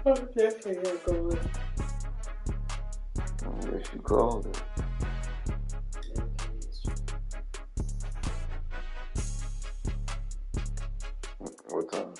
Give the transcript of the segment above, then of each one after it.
Oh, definitely not going. I guess you called it. What time?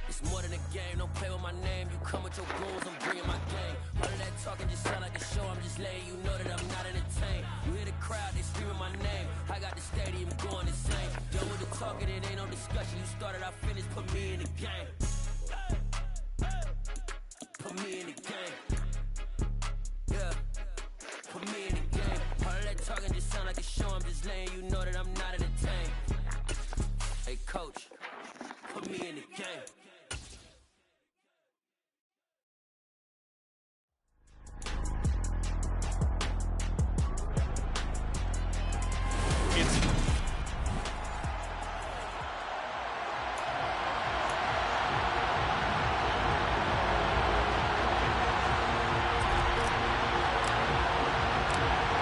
It's more than a game, don't play with my name. You come with your goons, I'm bringing my game. All of that talking just sound like a show, I'm just letting you know that I'm not entertained. You hear the crowd, they screaming my name. I got the stadium going insane. Done with the talking, it ain't no discussion. You started, I finished, put me in the game. Put me in the game. Yeah, put me in the game. All of that talking just sound like a show, I'm just letting you know that I'm not entertained. Hey coach, put me in the game.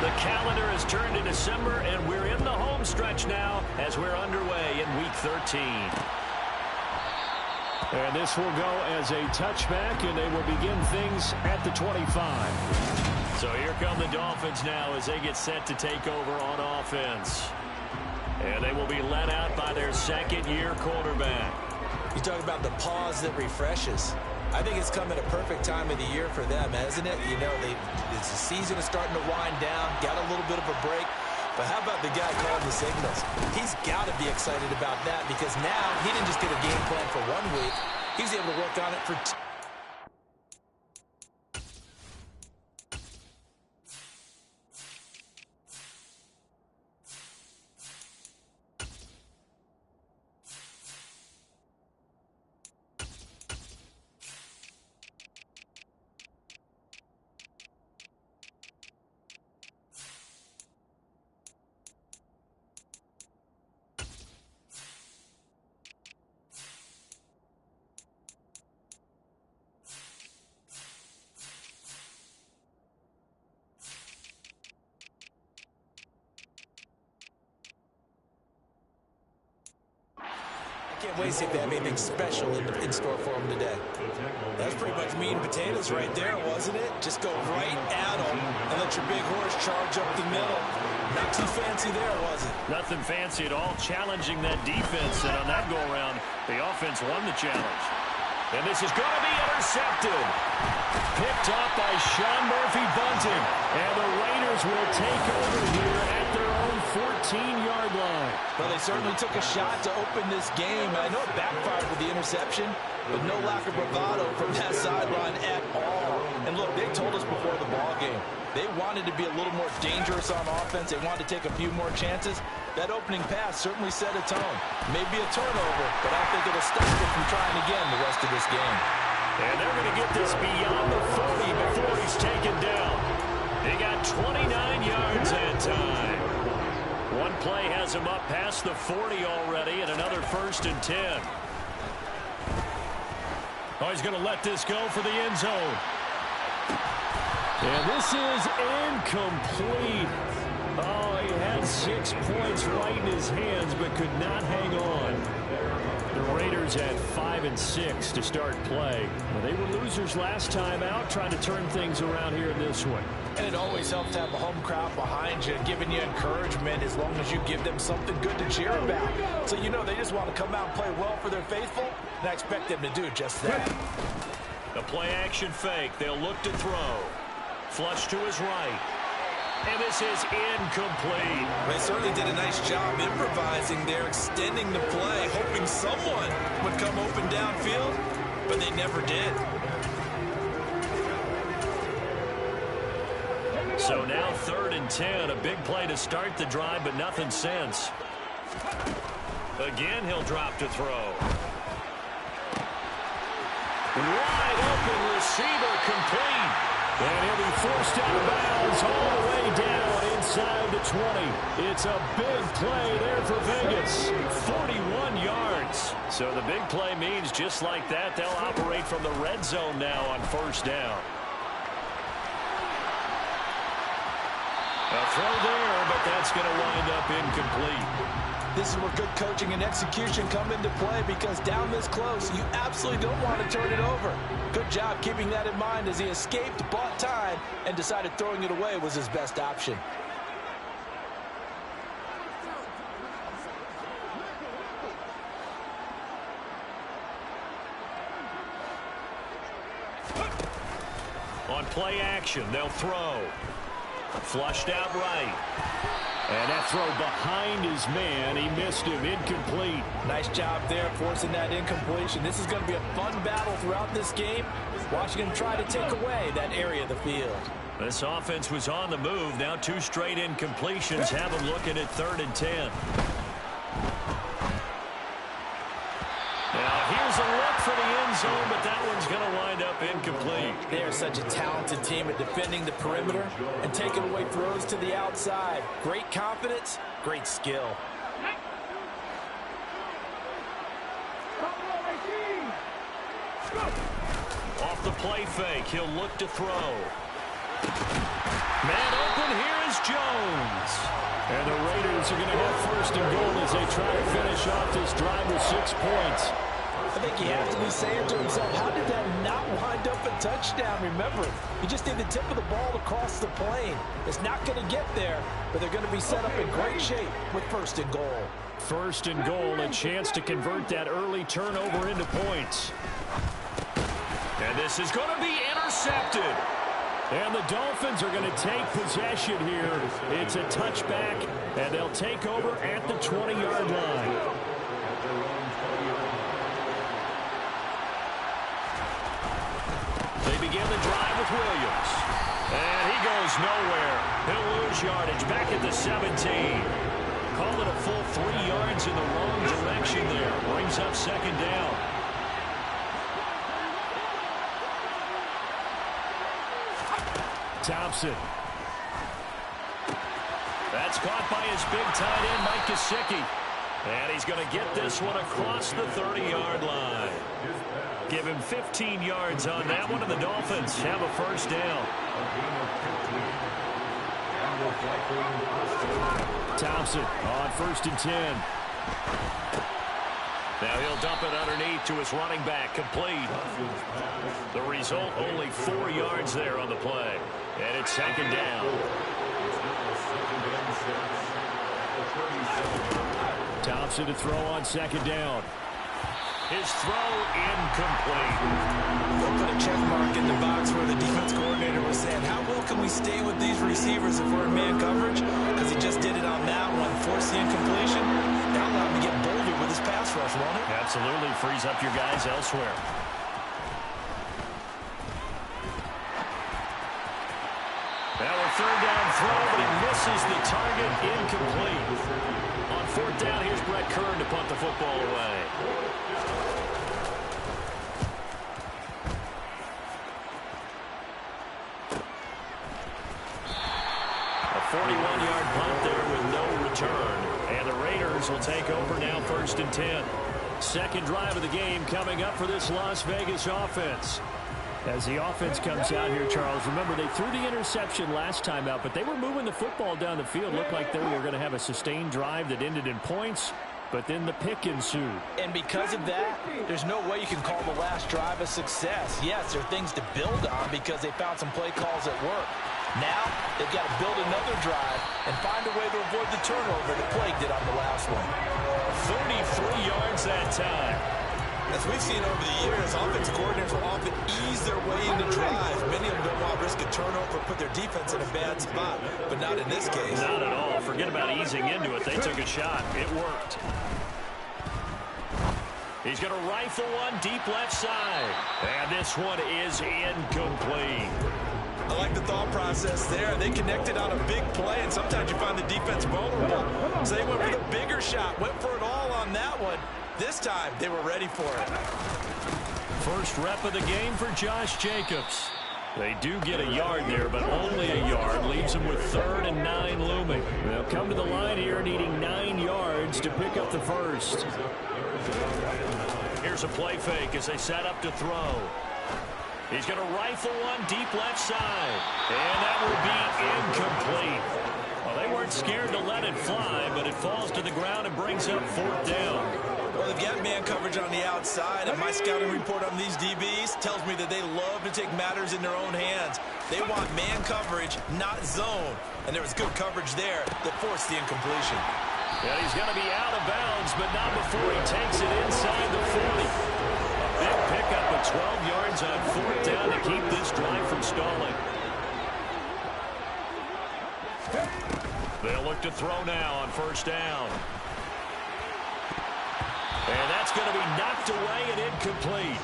The calendar has turned to December, and we're in the home stretch now as we're underway in Week 13. And this will go as a touchback, and they will begin things at the 25. So here come the Dolphins now as they get set to take over on offense. And they will be led out by their second-year quarterback. You talk about the pause that refreshes. I think it's come at a perfect time of the year for them, hasn't it? You know, the season is starting to wind down, got a little bit of a break. But how about the guy calling the signals? He's got to be excited about that because now he didn't just get a game plan for 1 week. He's able to work on it for 2. Can't wait to see if they have anything special in store for them today. That's pretty much meat and potatoes right there, wasn't it? Just go right at them and let your big horse charge up the middle. Not too fancy there, was it? Nothing fancy at all, challenging that defense. And on that go-around, the offense won the challenge. And this is going to be intercepted. Picked up by Sean Murphy-Bunting. And the Raiders will take over here at their own 14-yard line. Well, they certainly took a shot to open this game. I know it backfired with the interception, but no lack of bravado from that sideline at all. And look, they told us before the ball game, they wanted to be a little more dangerous on offense. They wanted to take a few more chances. That opening pass certainly set a tone. Maybe a turnover, but I think it'll stop them from trying again the rest of this game. And they're going to get this beyond the 40 before he's taken down. They got 29 yards that time. One play has him up past the 40 already, and another 1st and 10. Oh, he's going to let this go for the end zone. And this is incomplete. Oh, he had 6 points right in his hands, but could not hang on. The Raiders had 5 and 6 to start play. Well, they were losers last time out, trying to turn things around here in this one. And it always helps to have a home crowd behind you, giving you encouragement as long as you give them something good to cheer about. So, you know, they just want to come out and play well for their faithful, and I expect them to do just that. The play-action fake. They'll look to throw. Flush to his right. And this is incomplete. They certainly did a nice job improvising there, extending the play, hoping someone would come open downfield, but they never did. So now 3rd and 10, a big play to start the drive, but nothing since. Again, he'll drop to throw. Wide open receiver complete. And he'll be forced out of bounds all the way down inside the 20. It's a big play there for Vegas. 41 yards. So the big play means just like that, they'll operate from the red zone now on 1st down. A throw there, but that's going to wind up incomplete. This is where good coaching and execution come into play, because down this close, you absolutely don't want to turn it over. Good job keeping that in mind as he escaped, bought time, and decided throwing it away was his best option. On play action, they'll throw. Flushed out right. And that throw behind his man. He missed him. Incomplete. Nice job there forcing that incompletion. This is going to be a fun battle throughout this game. Watching him try to take away that area of the field. This offense was on the move. Now 2 straight incompletions have them looking at 3rd and 10. Now here's a look for the end zone, but that one's going to wind up incomplete. They are such a talented team at defending the perimeter and taking away throws to the outside. Great confidence, great skill. Off the play fake, he'll look to throw. Man open, here is Jones. And the Raiders are going to have 1st and goal as they try to finish off this drive with 6 points. I think he has to be saying to himself, how did that not wind up a touchdown? Remember, he just did the tip of the ball across the plane. It's not going to get there, but they're going to be set up in great shape with 1st and goal. 1st and goal, a chance to convert that early turnover into points. And this is going to be intercepted. And the Dolphins are going to take possession here. It's a touchback, and they'll take over at the 20-yard line. They begin the drive with Williams. And he goes nowhere. He'll lose yardage back at the 17. Call it a full 3 yards in the wrong direction there. Brings up 2nd down. Thompson. That's caught by his big tight end, Mike Gesicki. And he's going to get this one across the 30-yard line. Give him 15 yards on that one, and the Dolphins have a 1st down. Thompson on 1st and 10. Now he'll dump it underneath to his running back, complete. The result, only 4 yards there on the play. And it's 2nd down. Thompson to throw on 2nd down. His throw incomplete. They'll put a check mark in the box where the defense coordinator was saying, how well can we stay with these receivers if we're in man coverage? Because he just did it on that one, forced the incompletion. That allowed him to get bolder with his pass rush, won't it? Absolutely, frees up your guys elsewhere. Now a 3rd down throw, but he misses the target, incomplete. On 4th down, here's Brett Kern to punt the football away. A 41-yard punt there with no return. And the Raiders will take over now 1st and 10. 2nd drive of the game coming up for this Las Vegas offense. As the offense comes out here, Charles, remember they threw the interception last time out, but they were moving the football down the field. Looked like they were going to have a sustained drive that ended in points, but then the pick ensued. And because of that, there's no way you can call the last drive a success. Yes, there are things to build on because they found some play calls at work. Now, they've got to build another drive and find a way to avoid the turnover that Plague did on the last one. 33 yards that time. As we've seen over the years, offensive coordinators will often ease their way into drives. Many of them don't want to risk a turnover, put their defense in a bad spot, but not in this case. Not at all. Forget about easing into it. They took a shot. It worked. He's going to rifle one deep left side. And this one is incomplete. I like the thought process there. They connected on a big play, and sometimes you find the defense vulnerable. So they went for the bigger shot, went for it all on that one. This time, they were ready for it. First rep of the game for Josh Jacobs. They do get a yard there, but only a yard. Leaves them with 3rd and 9 looming. They'll come to the line here needing 9 yards to pick up the first. Here's a play fake as they set up to throw. He's going to rifle one deep left side. And that will be incomplete. not scared to let it fly, but it falls to the ground and brings up 4th down. Well, they've got man coverage on the outside, and my scouting report on these DBs tells me that they love to take matters in their own hands. They want man coverage, not zone. And there was good coverage there that forced the incompletion. Yeah, he's going to be out of bounds, but not before he takes it inside the 40. A big pickup of 12 yards on 4th down to keep this drive from stalling. They'll look to throw now on 1st down. And that's going to be knocked away and incomplete.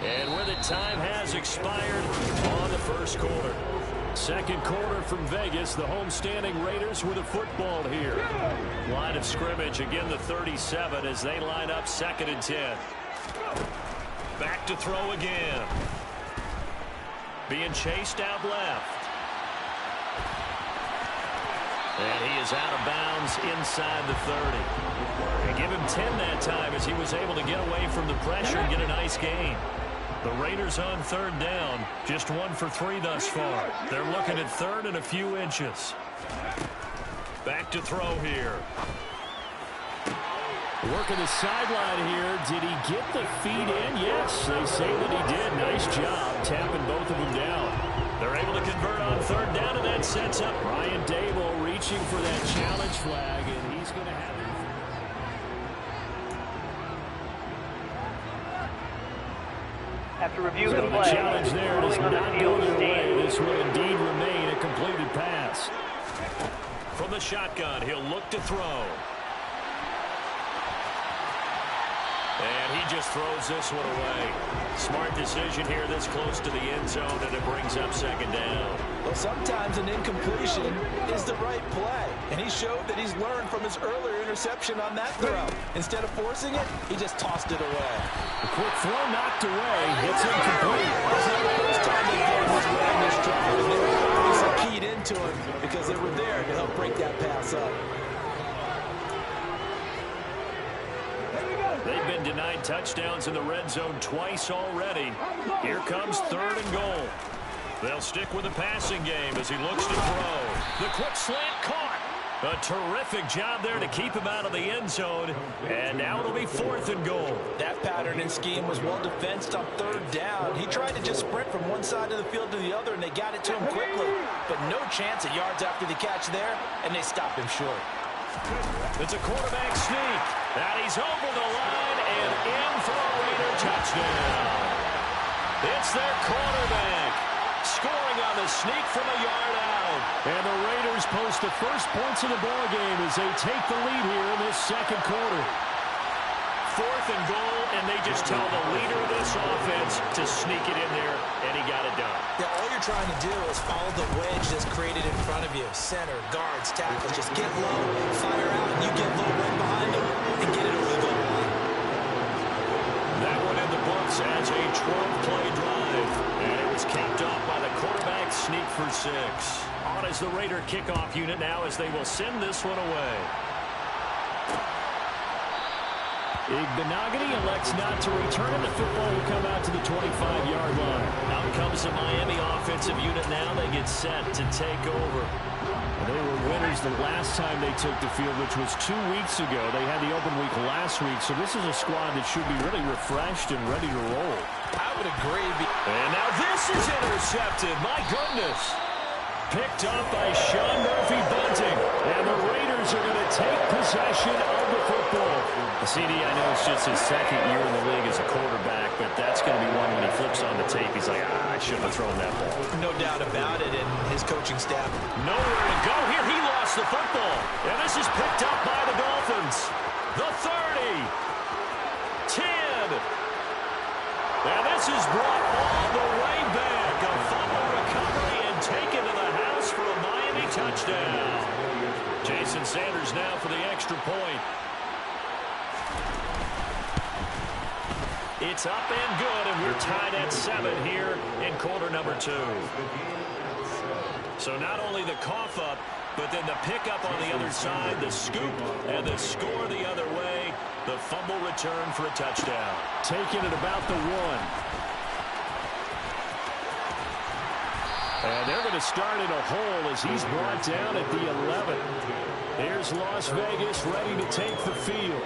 And with it, time has expired on the 1st quarter. 2nd quarter from Vegas. The homestanding Raiders with the football here. Line of scrimmage, again the 37 as they line up 2nd and 10. Back to throw again. Being chased out left. And he is out of bounds inside the 30. They give him 10 that time as he was able to get away from the pressure and get a nice gain. The Raiders on 3rd down, just 1 for 3 thus far. They're looking at 3rd and a few inches. Back to throw here. Working the sideline here. Did he get the feet in? Yes, they say that he did. Nice job tapping both of them down. They're able to convert on 3rd down, and that sets up Brian Dable reaching for that challenge flag, and he's going to have it. After review So the the play, challenge there does on the not field, go their way. Dave. This will indeed remain a completed pass. From the shotgun, he'll look to throw. And he just throws this one away. Smart decision here this close to the end zone, and it brings up 2nd down. Well, sometimes an incompletion is the right play. And he showed that he's learned from his earlier interception on that throw. Instead of forcing it, he just tossed it away. A quick throw knocked away. It's incomplete. It's not the first time they've done his way in this drive. And they were obviously keyed into him because they were there to help break that pass up. They've been denied touchdowns in the red zone twice already. Here comes 3rd and goal. They'll stick with the passing game as he looks to throw. The quick slant caught. A terrific job there to keep him out of the end zone. And now it'll be 4th and goal. That pattern and scheme was well defensed on 3rd down. He tried to just sprint from one side of the field to the other, and they got it to him quickly. But no chance at yards after the catch there, and they stopped him short. It's a quarterback sneak. And he's over the line and in for a Raider touchdown. It's their quarterback scoring on the sneak from a yard out. And the Raiders post the first points of the ball game as they take the lead here in this 2nd quarter. 4th and goal, and they just tell the leader of this offense to sneak it in there, and he got it done. Yeah, all you're trying to do is follow the wedge that's created in front of you. Center, guards, tackles, just get low, fire out, and you get low right behind them and get it over the goal line. That one in the books as a 12-play drive, and it was capped off by the quarterback sneak for 6. On as the Raider kickoff unit now as they will send this one away. Igbenogany elects not to return, and the football will come out to the 25-yard line. Out comes the Miami offensive unit now. They get set to take over. They were winners the last time they took the field, which was 2 weeks ago. They had the open week last week, so this is a squad that should be really refreshed and ready to roll. I would agree. And now this is intercepted. My goodness. Picked up by Sean Murphy-Bunting. And the Raiders are going to take possession of the football. CD, I know it's just his 2nd year in the league as a quarterback, but that's going to be one when he flips on the tape. He's like, I shouldn't have thrown that ball. No doubt about it, and his coaching staff. Nowhere to go here. He lost the football. And this is picked up by the Dolphins. The 30. 10. And this is brought all the way back. A fumble recovery and taken to the house for a Miami touchdown. Jason Sanders now for the extra point. It's up and good, and we're tied at 7 here in quarter number 2. So not only the cough up, but then the pickup on the other side, the scoop, and the score the other way. The fumble return for a touchdown. Taking it about the 1. And they're going to start in a hole as he's brought down at the 11. Here's Las Vegas ready to take the field.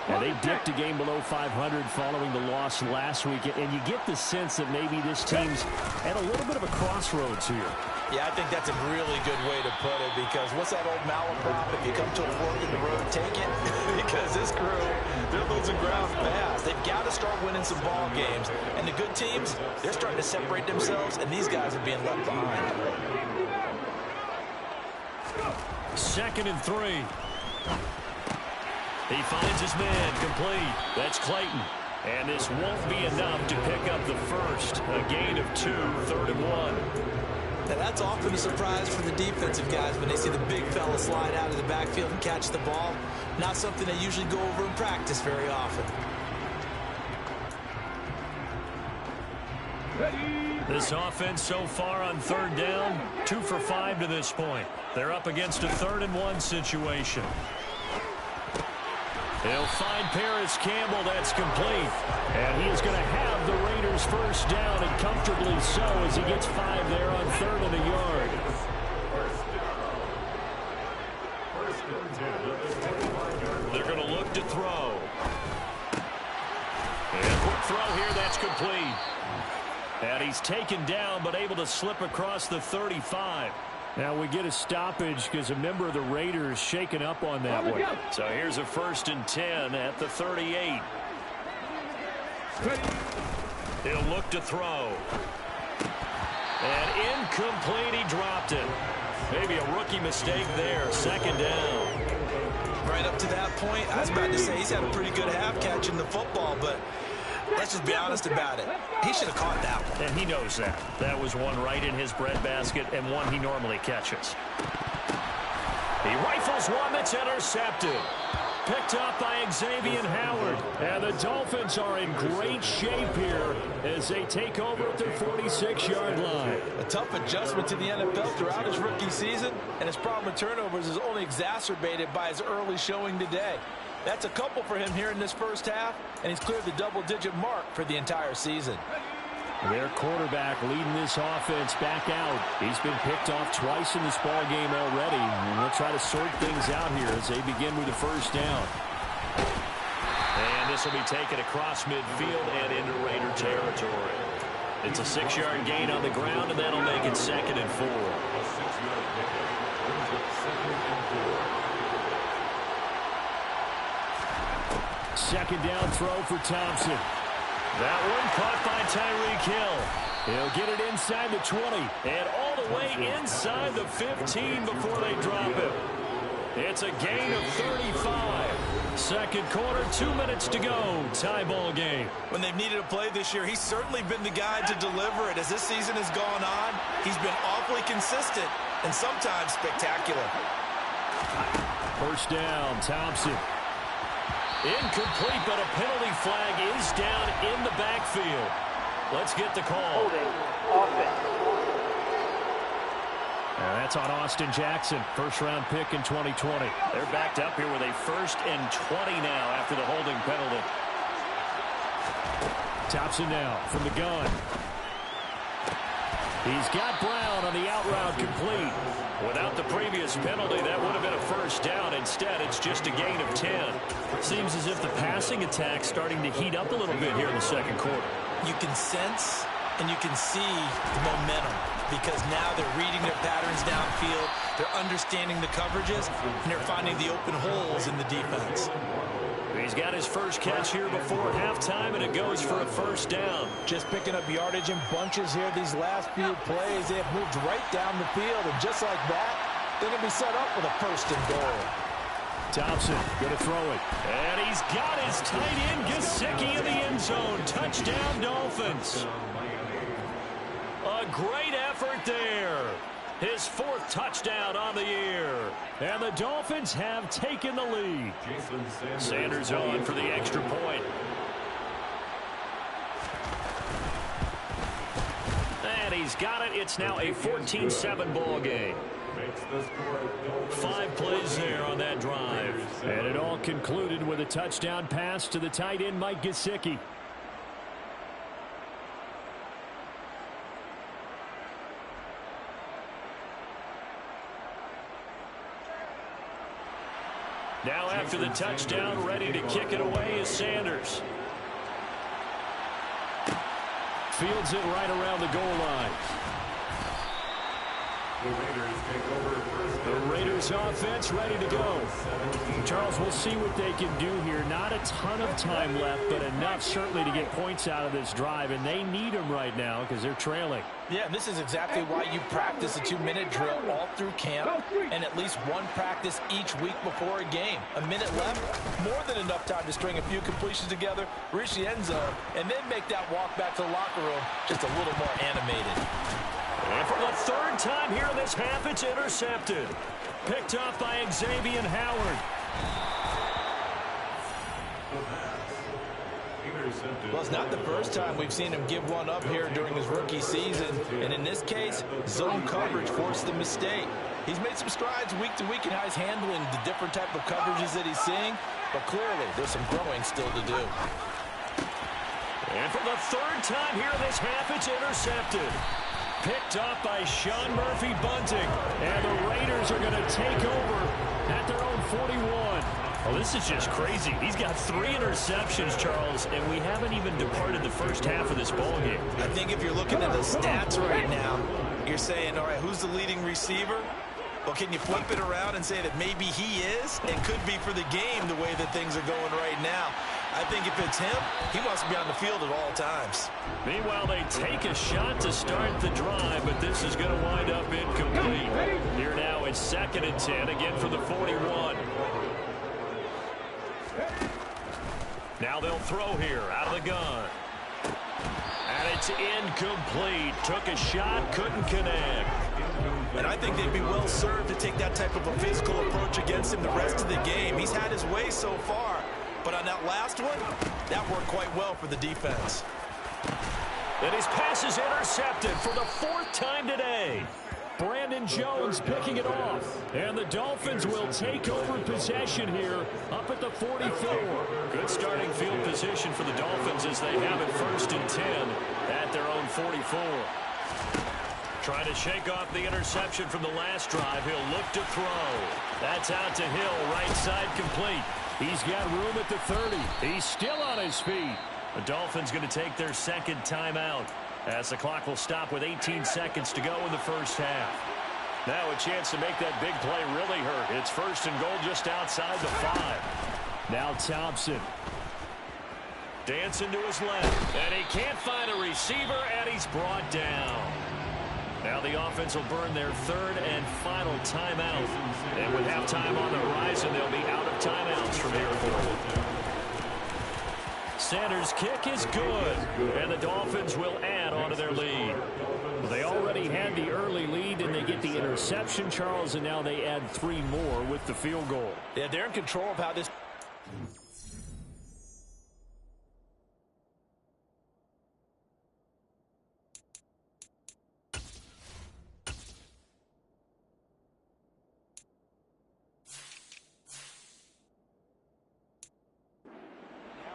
And they dipped a game below 500 following the loss last week. And you get the sense that maybe this team's at a little bit of a crossroads here. Yeah, I think that's a really good way to put it, because what's that old malaprop? If you come to a fork in the road, take it. Because this crew, they're losing ground fast. They've got to start winning some ball games. And the good teams, they're starting to separate themselves, and these guys are being left behind. 2nd and 3. He finds his man complete. That's Clayton. And this won't be enough to pick up the first. A gain of 2, 3rd and 1. Now, that's often a surprise for the defensive guys when they see the big fella slide out of the backfield and catch the ball. Not something they usually go over in practice very often. This offense so far on 3rd down, 2 for 5 to this point. They're up against a 3rd and 1 situation. He'll find Paris Campbell. That's complete. And he is going to have the Raiders first down, and comfortably so, as he gets 5 there on 3rd and a yard. They're going to look to throw. And quick throw here. That's complete. And he's taken down, but able to slip across the 35. Now we get a stoppage because a member of the Raiders shaken up on that one. So here's a 1st and 10 at the 38. He'll look to throw. And incomplete. He dropped it. Maybe a rookie mistake there. 2nd down. Right up to that point, I was about to say he's had a pretty good half catching the football, but let's just be honest about it. He should have caught that one. And he knows that. That was one right in his breadbasket and one he normally catches. He rifles one that's intercepted. Picked up by Xavier Howard. And the Dolphins are in great shape here as they take over at their 46-yard line. A tough adjustment to the NFL throughout his rookie season, and his problem with turnovers is only exacerbated by his early showing today. That's a couple for him here in this first half, and he's cleared the double-digit mark for the entire season. Their quarterback leading this offense back out. He's been picked off twice in this ball game already. And we'll try to sort things out here as they begin with the first down. And this will be taken across midfield and into Raider territory. It's a 6-yard gain on the ground, and that'll make it 2nd and 4. Second down throw for Thompson. That one caught by Tyreek Hill. He'll get it inside the 20 and all the way inside the 15 before they drop it. It's a gain of 35. 2nd quarter, 2 minutes to go. Tie ball game. When they've needed a play this year, he's certainly been the guy to deliver it. As this season has gone on, he's been awfully consistent and sometimes spectacular. First down, Thompson. Incomplete, but a penalty flag is down in the backfield. Let's get the call. Holding offense. That's on Austin Jackson, first-round pick in 2020. They're backed up here with a 1st and 20 now after the holding penalty. Thompson now from the gun. He's got Brown on the out route complete. Without the previous penalty, that would have been a first down. Instead, it's just a gain of 10. Seems as if the passing attack's starting to heat up a little bit here in the 2nd quarter. You can sense and you can see the momentum, because now they're reading their patterns downfield, they're understanding the coverages, and they're finding the open holes in the defense. He's got his first catch here before halftime, and it goes for a first down. Just picking up yardage in bunches here these last few plays. They have moved right down the field, and just like that, they're going to be set up with a 1st and goal. Thompson going to throw it. And he's got his tight end, Gesicki, in the end zone. Touchdown, Dolphins. A great effort there. His 4th touchdown on the year. And the Dolphins have taken the lead. Sanders on for the extra point. And he's got it. It's now a 14-7 ball game. 5 plays there on that drive. And it all concluded with a touchdown pass to the tight end, Mike Gesicki. Now after the touchdown, ready to kick it away is Sanders. Fields it right around the goal line. The Raiders offense ready to go. Charles, we'll see what they can do here. Not a ton of time left, but enough certainly to get points out of this drive, and they need them right now because they're trailing. Yeah, and this is exactly why you practice a 2-minute drill all through camp and at least one practice each week before a game. A minute left, more than enough time to string a few completions together, reach the end zone, and then make that walk back to the locker room just a little more animated. And for the third time here in this half, it's intercepted. Picked off by Xavier Howard. Well, it's not the first time we've seen him give one up here during his rookie season. And in this case, zone coverage forced the mistake. He's made some strides week to week in how he's handling the different type of coverages that he's seeing. But clearly, there's some growing still to do. And for the third time here in this half, it's intercepted. Picked off by Sean Murphy-Bunting. And the Raiders are going to take over at their own 41. Well, this is just crazy. He's got 3 interceptions, Charles, and we haven't even departed the first half of this ballgame. I think if you're looking at the stats right now, you're saying, all right, who's the leading receiver? Well, can you flip it around and say that maybe he is and could be for the game the way that things are going right now? I think if it's him, he wants to be on the field at all times. Meanwhile, they take a shot to start the drive, but this is going to wind up incomplete. Here now it's 2nd and 10, again for the 41. Now they'll throw here out of the gun. And it's incomplete. Took a shot, couldn't connect. And I think they'd be well served to take that type of a physical approach against him the rest of the game. He's had his way so far, but on that last one, that worked quite well for the defense. And his pass is intercepted for the 4th time today. Brandon Jones picking it off. And the Dolphins will take over possession here up at the 44. Good starting field position for the Dolphins as they have it 1st and 10 at their own 44. Trying to shake off the interception from the last drive. He'll look to throw. That's out to Hill, right side complete. He's got room at the 30. He's still on his feet. The Dolphins going to take their 2nd timeout as the clock will stop with 18 seconds to go in the first half. Now a chance to make that big play really hurt. It's 1st and goal just outside the 5. Now Thompson. Dancing to his left. And he can't find a receiver, and he's brought down. Now the offense will burn their 3rd and final timeout. And with halftime on the horizon, they'll be out of timeouts from here forward. Sanders' kick is good, and the Dolphins will add on to their lead. They already had the early lead, and they get the interception, Charles, and now they add 3 more with the field goal. Yeah, they're in control of how this...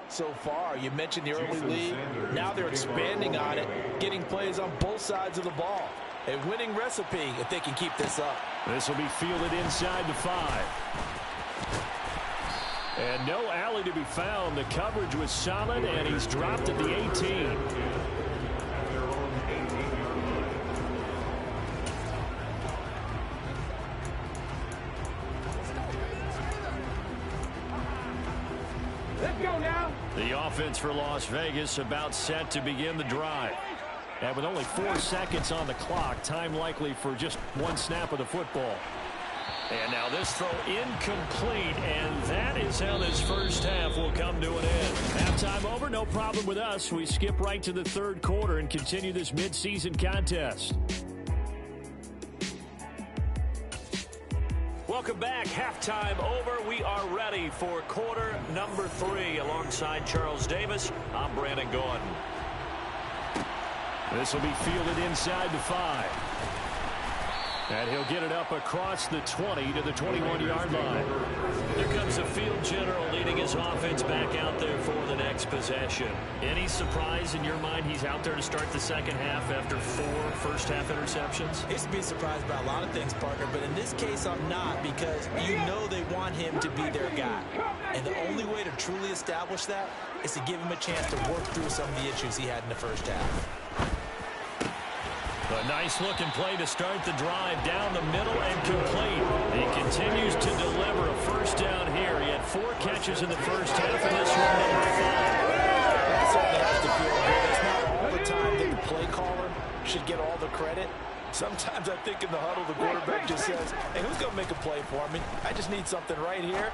so far. You mentioned the early lead. Now they're expanding on it, getting plays on both sides of the ball. A winning recipe if they can keep this up. This will be fielded inside the 5. And no alley to be found. The coverage was solid, and he's dropped at the 18. The offense for Las Vegas about set to begin the drive. And with only 4 seconds on the clock, time likely for just 1 snap of the football. And now this throw incomplete, and that is how this first half will come to an end. Halftime over, no problem with us. We skip right to the 3rd quarter and continue this midseason contest. Welcome back. Halftime over. We are ready for quarter number 3. Alongside Charles Davis, I'm Brandon Gordon. This will be fielded inside the 5. And he'll get it up across the 20 to the 21-yard line. Here comes the field general leading his offense back out there for the next possession. Any surprise in your mind he's out there to start the second half after 4 first-half interceptions? It's to be surprised by a lot of things, partner, but in this case I'm not, because you know they want him to be their guy. And the only way to truly establish that is to give him a chance to work through some of the issues he had in the first half. A nice-looking play to start the drive down the middle and complete. He continues to deliver a first down here. He had 4 catches in the first half, and this one number 5. That certainly has to feel good. It's not all the time that the play caller should get all the credit. Sometimes I think in the huddle, the quarterback just says, hey, who's going to make a play for me? I just need something right here.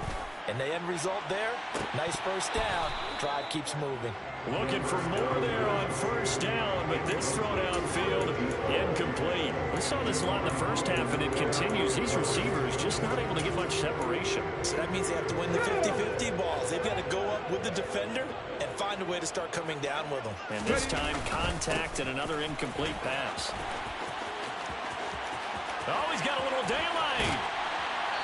And the end result there, nice first down. Drive keeps moving. Looking for more there on first down, but this throw downfield incomplete. We saw this a lot in the first half, and it continues. These receivers just not able to get much separation. So that means they have to win the 50-50 balls. They've got to go up with the defender and find a way to start coming down with them. And this time, contact and another incomplete pass. Oh, he's got a little daylight.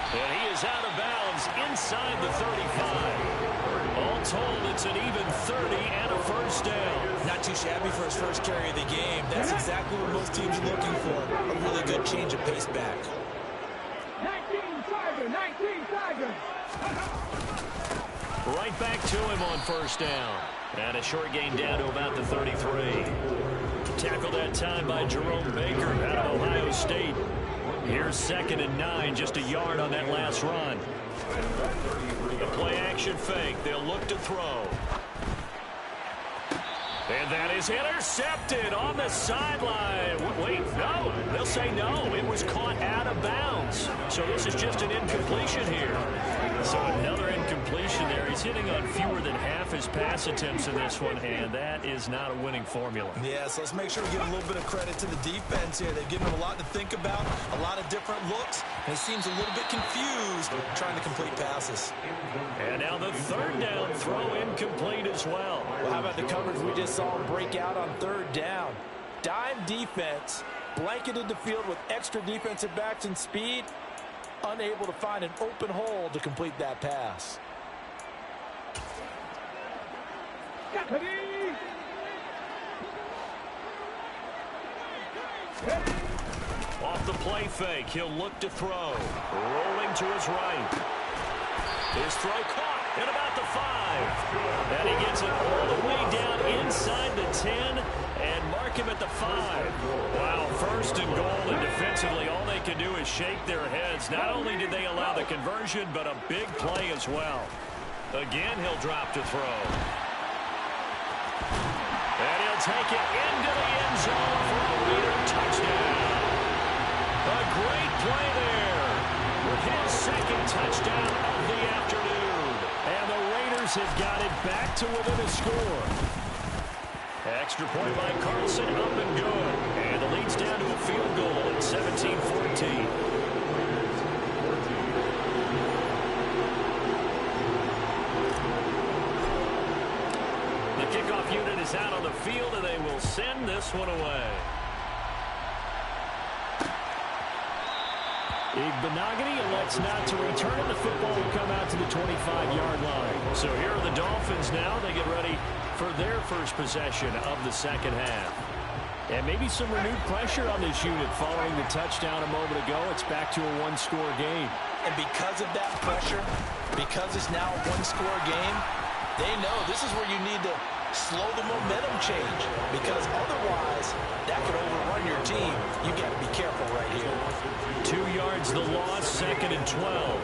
And he is out of bounds inside the 35. All told, it's an even 30 and a first down. Not too shabby for his first carry of the game. That's exactly what most teams are looking for. A really good change of pace back. 19 Tiger. Right back to him on first down. And a short gain down to about the 33. Tackled that time by Jerome Baker out of Ohio State. Here's 2nd and 9, just a yard on that last run. The play-action fake. They'll look to throw. And that is intercepted on the sideline. Wait, no. They'll say no. It was caught out of bounds. So this is just an incompletion here. So another incompletion there. He's hitting on fewer than half his pass attempts in this one, and that is not a winning formula. Yeah, so let's make sure we give a little bit of credit to the defense here. They've given him a lot to think about, a lot of different looks, and he seems a little bit confused trying to complete passes. And now the 3rd down throw incomplete as well. Well, how about the coverage we just saw him break out on 3rd down? Dime defense, blanketed the field with extra defensive backs and speed, unable to find an open hole to complete that pass. Off the play fake, he'll look to throw. Rolling to his right. His throw caught at about the 5. And he gets it all the way down inside the 10 and mark him at the 5. Wow, 1st and goal, and defensively all they can do is shake their heads. Not only did they allow the conversion, but a big play as well. Again, he'll drop to throw. And he'll take it into the end zone for a Raider touchdown. A great play there with his 2nd touchdown of the afternoon. And the Raiders have got it back to within a score. Extra point by Carlson, up and good. And the lead's down to a field goal at 17-14. Kickoff unit is out on the field, and they will send this one away. Igbenogany elects not to return it. The football will come out to the 25-yard line. So here are the Dolphins now. They get ready for their first possession of the second half. And maybe some renewed pressure on this unit following the touchdown a moment ago. It's back to a 1-score game. And because of that pressure, because it's now a 1-score game, they know this is where you need to slow the momentum change, because otherwise that could overrun your team. You got to be careful right here. 2 yards the loss, 2nd and 12.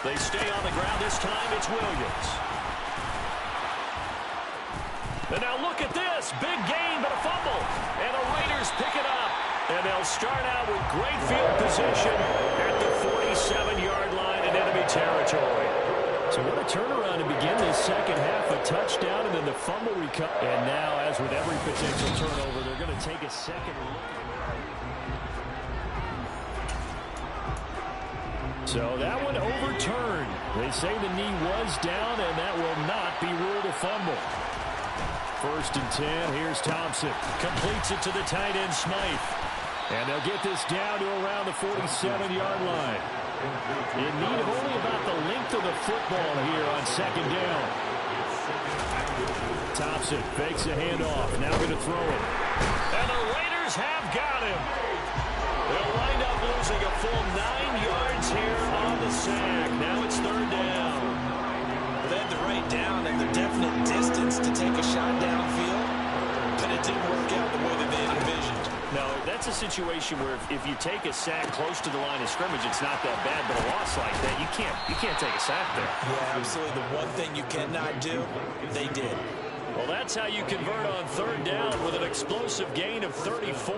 They stay on the ground this time. It's Williams. And now look at this. Big gain, but a fumble. And the Raiders pick it up. And they'll start out with great field position at the 47-yard line in enemy territory. So what a turnaround to begin this second half. A touchdown and then the fumble recovery. And now, as with every potential turnover, they're going to take a second look. So that one overturned. They say the knee was down, and that will not be ruled a fumble. 1st and 10. Here's Thompson. Completes it to the tight end, Smythe. And they'll get this down to around the 47-yard line. In need of only about the length of the football here on 2nd down. Thompson fakes a handoff. Now going to throw it. And the Raiders have got him. They'll wind up losing a full 9 yards here on the sack. Now it's 3rd down. They had the right down and the definite distance to take a shot downfield, but it didn't work out the way that they had envisioned. No, that's a situation where if you take a sack close to the line of scrimmage, it's not that bad, but a loss like that, you can't take a sack there. Yeah, absolutely. The one thing you cannot do, they did. Well, that's how you convert on 3rd down with an explosive gain of 34.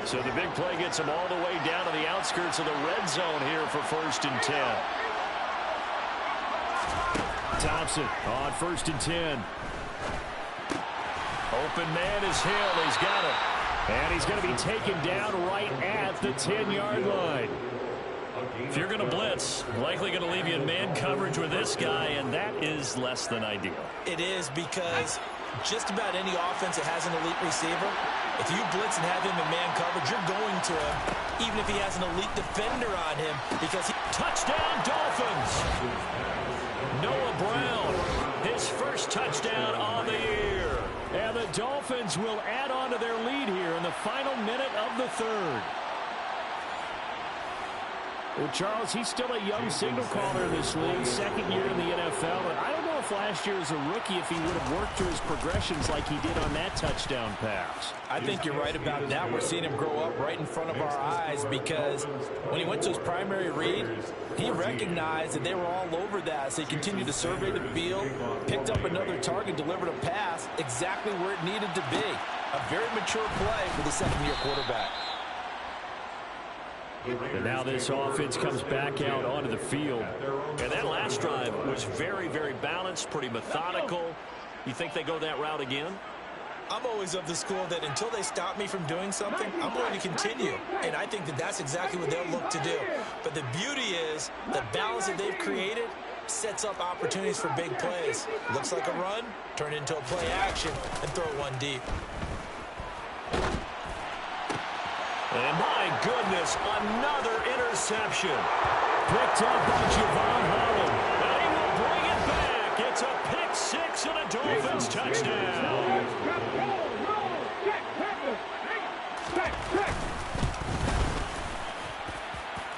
So the big play gets them all the way down to the outskirts of the red zone here for 1st and 10. Thompson on 1st and 10. Open man is Hill. He's got it. And he's going to be taken down right at the 10-yard line. If you're going to blitz, likely going to leave you in man coverage with this guy, and that is less than ideal. It is, because just about any offense that has an elite receiver, if you blitz and have him in man coverage, you're going to him, even if he has an elite defender on him, because he... Touchdown, Dolphins! Noah Brown, his first touchdown on the year. And the Dolphins will add on to their lead here in the final minute of the 3rd. Well, Charles, he's still a young signal caller in this league, 2nd year in the NFL. But I don't know if last year as a rookie, if he would have worked through his progressions like he did on that touchdown pass. I think you're right about that. We're seeing him grow up right in front of our eyes, because when he went to his primary read, he recognized that they were all over that. So he continued to survey the field, picked up another target, delivered a pass exactly where it needed to be. A very mature play for the 2nd-year quarterback. And now this offense comes back out onto the field. And that last drive was very, very balanced, pretty methodical. You think they go that route again? I'm always of the school that until they stop me from doing something, I'm going to continue. And I think that that's exactly what they'll look to do. But the beauty is the balance that they've created sets up opportunities for big plays. Looks like a run, turn it into a play action, and throw one deep. And my goodness, another interception. Picked up by Javon Holland. And he will bring it back. It's a pick 6 and a Dolphins touchdown.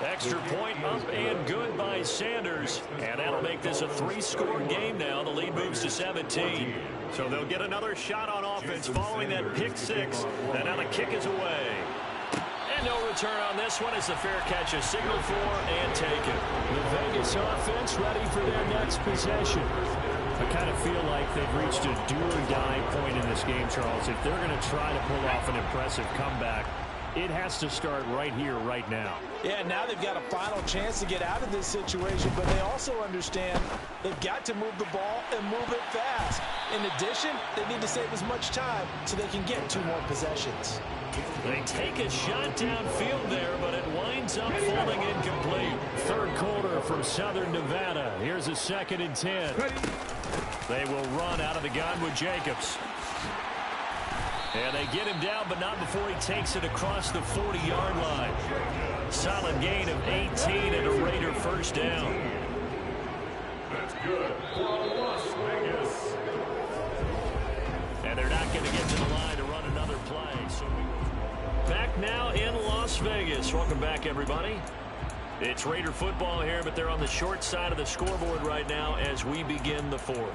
Extra point up and good by Sanders. And that'll make this a 3-score game now. The lead moves to 17. So they'll get another shot on offense following that pick 6. And now the kick is away. And no return on this one as the fair catch is signaled for and taken. The Vegas offense ready for their next possession. I kind of feel like they've reached a do-or-die point in this game, Charles. If they're going to try to pull off an impressive comeback, it has to start right here, right now. Yeah, now they've got a final chance to get out of this situation, but they also understand they've got to move the ball and move it fast. In addition, they need to save as much time so they can get 2 more possessions. They take a shot downfield there, but it winds up falling incomplete. 3rd quarter from Southern Nevada. Here's a 2nd and 10. They will run out of the gun with Jacobs. And they get him down, but not before he takes it across the 40-yard line. Solid gain of 18 and a Raider 1st down. That's good for Las Vegas. And they're not going to get to the line to run another play. So back now in Las Vegas. Welcome back, everybody. It's Raider football here, but they're on the short side of the scoreboard right now as we begin the 4th.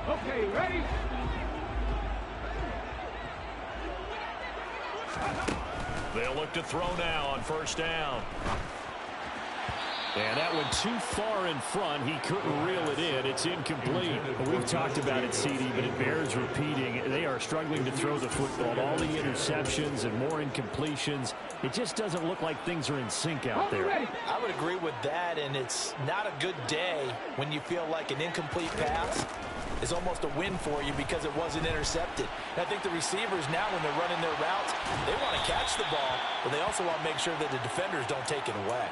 Okay, ready? They'll look to throw now on 1st down. And that went too far in front. He couldn't reel it in. It's incomplete. We've talked about it, CD, but it bears repeating. They are struggling to throw the football. All the interceptions and more incompletions. It just doesn't look like things are in sync out there. I would agree with that, and it's not a good day when you feel like an incomplete pass is almost a win for you because it wasn't intercepted. And I think the receivers now, when they're running their routes, they want to catch the ball, but they also want to make sure that the defenders don't take it away.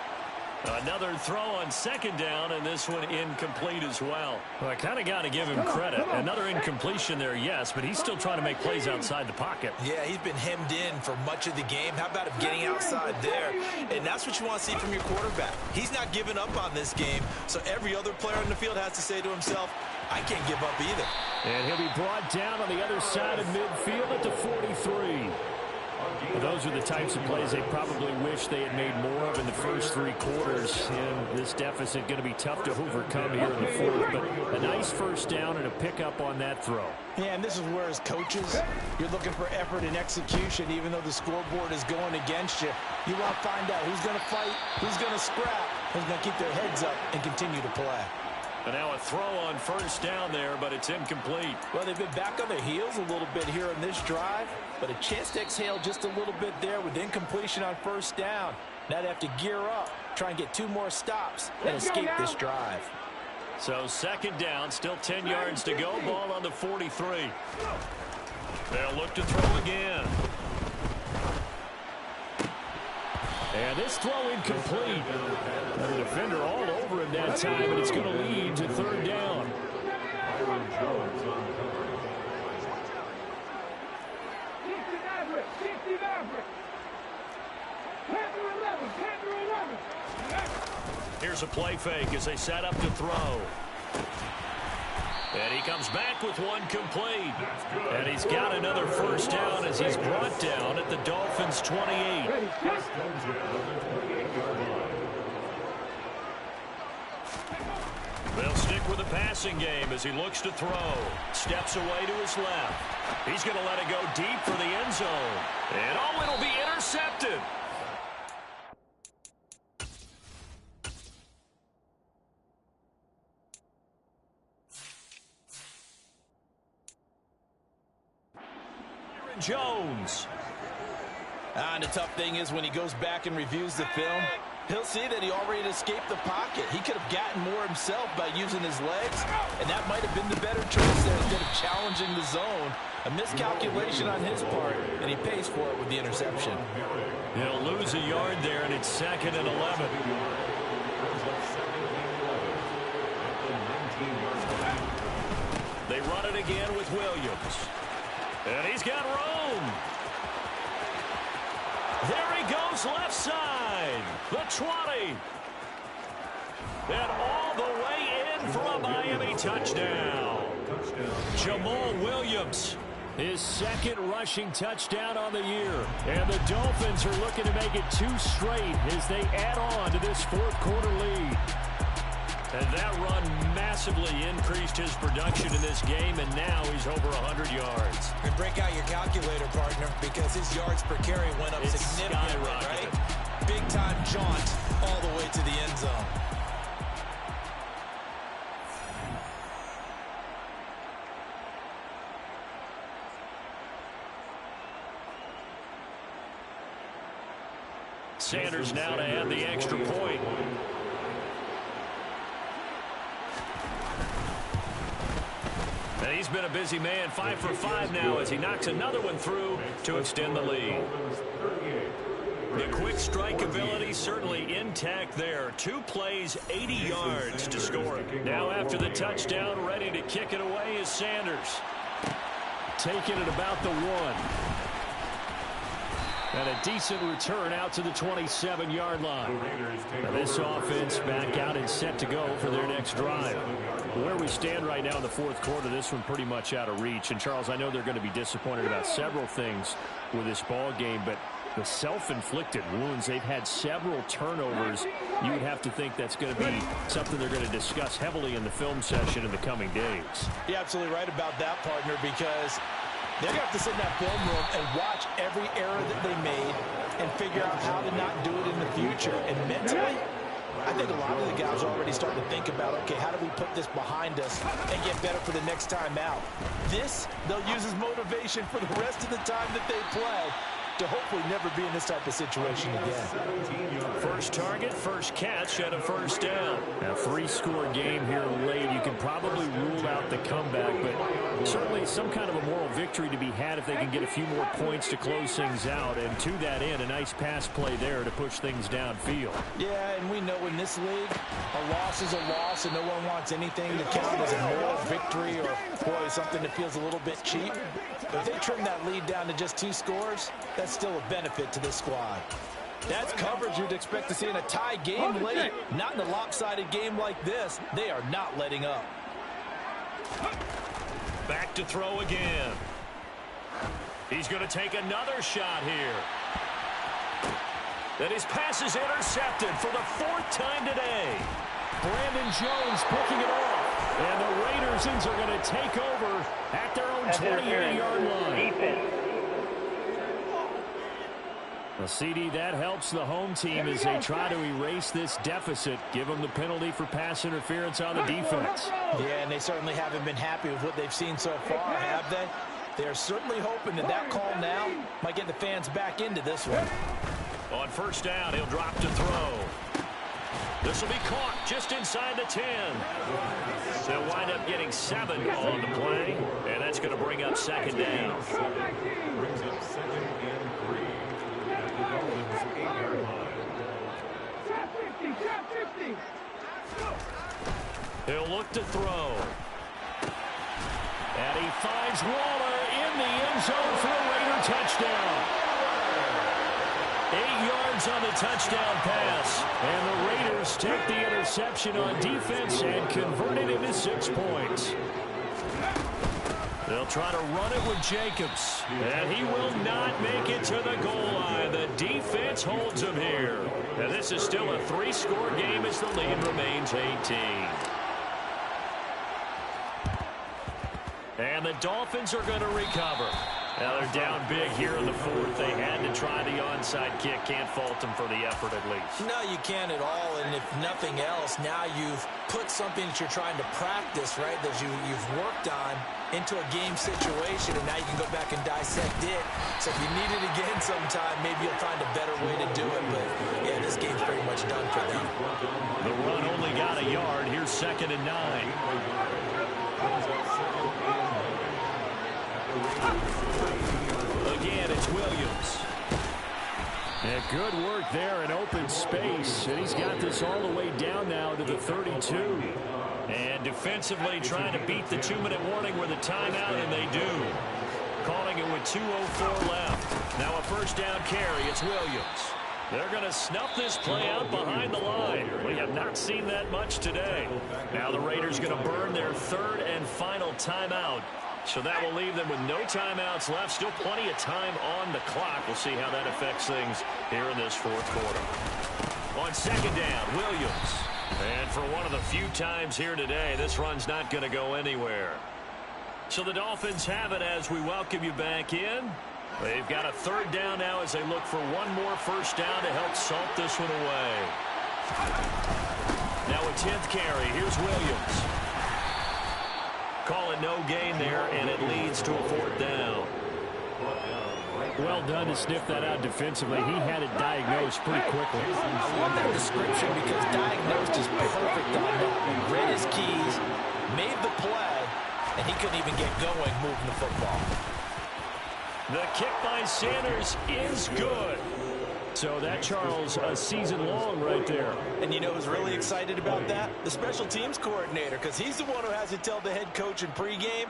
Another throw on second down, and this one incomplete as well. Well, I kind of got to give him credit. Another incompletion there, yes, but he's still trying to make plays outside the pocket. Yeah, he's been hemmed in for much of the game. How about him getting outside there? And that's what you want to see from your quarterback. He's not giving up on this game, so every other player on the field has to say to himself, I can't give up either. And he'll be brought down on the other side of midfield at the 43. Well, those are the types of plays they probably wish they had made more of in the first three quarters. And this deficit going to be tough to overcome here in the fourth. But a nice first down and a pickup on that throw. Yeah, and this is where as coaches, you're looking for effort and execution, even though the scoreboard is going against you. You want to find out who's going to fight, who's going to scrap, who's going to keep their heads up and continue to play. And now a throw on first down there, but it's incomplete. Well, they've been back on their heels a little bit here on this drive, but a chance to exhale just a little bit there with incompletion on first down. Now they have to gear up, try and get 2 more stops, and escape this drive. So second down, still 10 yards to go, ball on the 43. They'll look to throw again. And this throw incomplete. The defender all over him that time, and it's going to lead to third down. Here's a play fake as they set up to throw. And he comes back with one complete. And he's got another first down as he's brought down at the Dolphins' 28. They'll stick with the passing game as he looks to throw. Steps away to his left. He's going to let it go deep for the end zone. And oh, it'll be intercepted. Jones. And the tough thing is when he goes back and reviews the film, he'll see that he already escaped the pocket. He could have gotten more himself by using his legs, and that might have been the better choice there instead of challenging the zone. A miscalculation on his part, and he pays for it with the interception. He'll lose a yard there, and it's second and 11. They run it again with Williams. And he's got room. There he goes, left side. The 20. And all the way in for a Miami touchdown. Jamal Williams, his second rushing touchdown on the year. And the Dolphins are looking to make it 2 straight as they add on to this fourth quarter lead. And that run massively increased his production in this game, and now he's over 100 yards. And break out your calculator, partner, because his yards per carry went up significantly, right? Big-time jaunt all the way to the end zone. Sanders now to add the extra point. And he's been a busy man, 5 for 5 now as he knocks another one through to extend the lead. The quick strike ability certainly intact there. 2 plays, 80 yards to score it. Now after the touchdown, ready to kick it away is Sanders. Taking it about the 1. And a decent return out to the 27-yard line. Now this offense back out and set to go for their next drive. Where we stand right now in the fourth quarter, this one pretty much out of reach. And, Charles, I know they're going to be disappointed about several things with this ball game, but the self-inflicted wounds, they've had several turnovers. You would have to think that's going to be something they're going to discuss heavily in the film session in the coming days. You're absolutely right about that, partner, because they're going to have to sit in that film room and watch every error that they made and figure out how to not do it in the future. And mentally, I think a lot of the guys are already starting to think about, okay, how do we put this behind us and get better for the next time out? This, they'll use as motivation for the rest of the time that they play to hopefully never be in this type of situation again. First target, first catch, and a first down. A three-score game here late. You can probably rule out the comeback, but certainly some kind of a moral victory to be had if they can get a few more points to close things out. And to that end, a nice pass play there to push things downfield. Yeah, and we know in this league, a loss is a loss, and no one wants anything to count as a moral victory or, boy, something that feels a little bit cheap. But if they trim that lead down to just 2 scores, that's still a benefit to this squad. That's coverage you'd expect to see in a tie game late. Not in a lopsided game like this. They are not letting up. Back to throw again. He's going to take another shot here. And his pass is intercepted for the 4th time today. Brandon Jones picking it off. And the Raiders are going to take over at their own 28-yard line. Defense. Well, CD, that helps the home team as they try to erase this deficit. Give them the penalty for pass interference on the defense. Yeah, and they certainly haven't been happy with what they've seen so far, have they? They're certainly hoping that that call now might get the fans back into this one. On first down, he'll drop to throw. This will be caught just inside the 10. They'll wind up getting 7 on the play, and that's going to bring up second down. Brings up 2nd and 3. At the Dolphins' 8-yard line. Trap 50. He'll look to throw. And he finds Waller in the end zone for a Raider touchdown. 8 yards on the touchdown pass. And the Raiders take the interception on defense and convert it into 6 points. They'll try to run it with Jacobs. And he will not make it to the goal line. The defense holds him here. And this is still a 3-score game as the lead remains 18. And the Dolphins are going to recover. Now they're down big here in the 4th. They had to try the onside kick. Can't fault them for the effort at least. No, you can't at all. And if nothing else, now you've put something that you're trying to practice, right, that you've worked on into a game situation, and now you can go back and dissect it. So if you need it again sometime, maybe you'll find a better way to do it. But, yeah, this game's pretty much done for them. The run only got a yard. Here's 2nd and 9. Again, it's Williams. And good work there in open space. And he's got this all the way down now to the 32. And defensively trying to beat the 2-minute warning with a timeout, and they do. Calling it with 2:04 left. Now a first down carry. It's Williams. They're going to snuff this play out behind the line. We have not seen that much today. Now the Raiders going to burn their 3rd and final timeout. So that will leave them with no timeouts left. Still plenty of time on the clock. We'll see how that affects things here in this 4th quarter. On 2nd down, Williams. And for one of the few times here today, this run's not going to go anywhere. So the Dolphins have it as we welcome you back in. They've got a 3rd down now as they look for one more first down to help salt this one away. Now a 10th carry. Here's Williams. Call it no gain there, and it leads to a 4th down. Well done to sniff that out defensively. He had it diagnosed pretty quickly. I love that description because diagnosed is perfect on that. He read his keys, made the play, and he couldn't even get going moving the football. The kick by Sanders is good. So that, Charles, a season long right there. And you know who's really excited about that? The special teams coordinator, because he's the one who has to tell the head coach in pregame,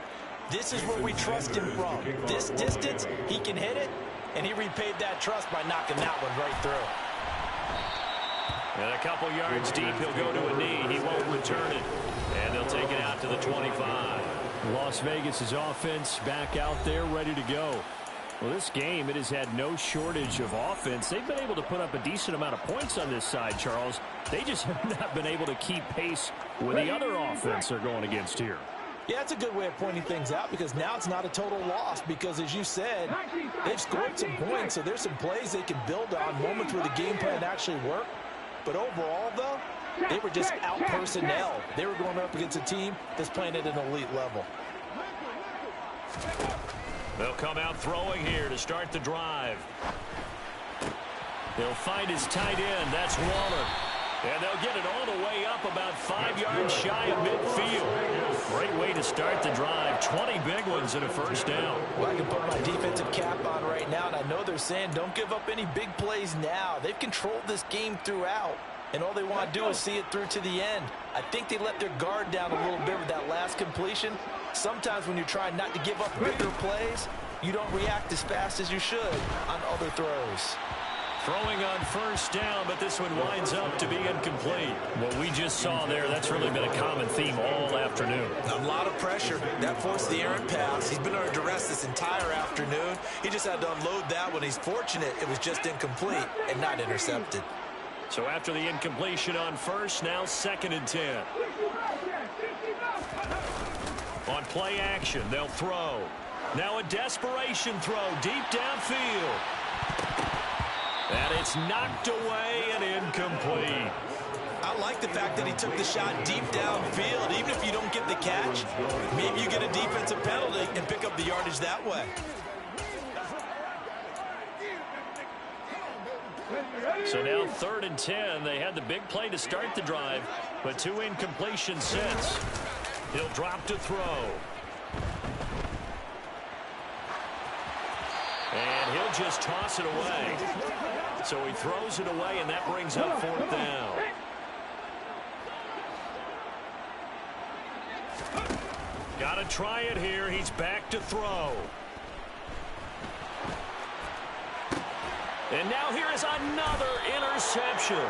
this is where we trust him from. This distance, he can hit it, and he repaid that trust by knocking that one right through. And a couple yards deep, he'll go to a knee. He won't return it. And they'll take it out to the 25. Las Vegas' offense back out there, ready to go. Well, this game, it has had no shortage of offense. They've been able to put up a decent amount of points on this side, Charles. They just have not been able to keep pace with the other offense they're going against here. Yeah, that's a good way of pointing things out because now it's not a total loss because, as you said, they've scored some points, so there's some plays they can build on, moments where the game plan actually worked. But overall, though, they were just out-personnel. They were going up against a team that's playing at an elite level. They'll come out throwing here to start the drive. He'll find his tight end. That's Waller. And they'll get it all the way up about 5 yards shy of midfield. Great way to start the drive. 20 big ones and a first down. Well, I can put my defensive cap on right now, and I know they're saying don't give up any big plays now. They've controlled this game throughout, and all they want to do is see it through to the end. I think they let their guard down a little bit with that last completion. Sometimes when you're trying not to give up bigger plays, you don't react as fast as you should on other throws. Throwing on first down, but this one winds up to be incomplete. What we just saw there, that's really been a common theme all afternoon. A lot of pressure. That forced the errant pass. He's been under duress this entire afternoon. He just had to unload that one. He's fortunate it was just incomplete and not intercepted. So after the incompletion on first, now 2nd and 10. On play action, they'll throw. Now a desperation throw deep downfield. And it's knocked away and incomplete. I like the fact that he took the shot deep downfield. Even if you don't get the catch, maybe you get a defensive penalty and pick up the yardage that way. So now 3rd and 10. They had the big play to start the drive, but 2 incompletions since. He'll drop to throw. And he'll just toss it away. So he throws it away, and that brings up 4th down. Got to try it here. He's back to throw. And now here is another interception.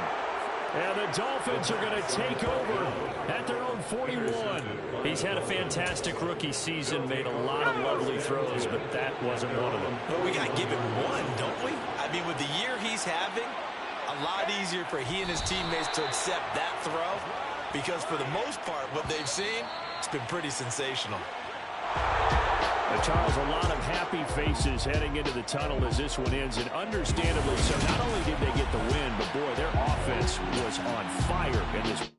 And the Dolphins are going to take over at their own 41. He's had a fantastic rookie season, made a lot of lovely throws, but that wasn't one of them. Well, we got to give him one, don't we? I mean, with the year he's having, a lot easier for he and his teammates to accept that throw, because for the most part, what they've seen, it's been pretty sensational. Charles, a lot of happy faces heading into the tunnel as this one ends, and understandably so. Not only did they get the win, but boy, their offense was on fire in this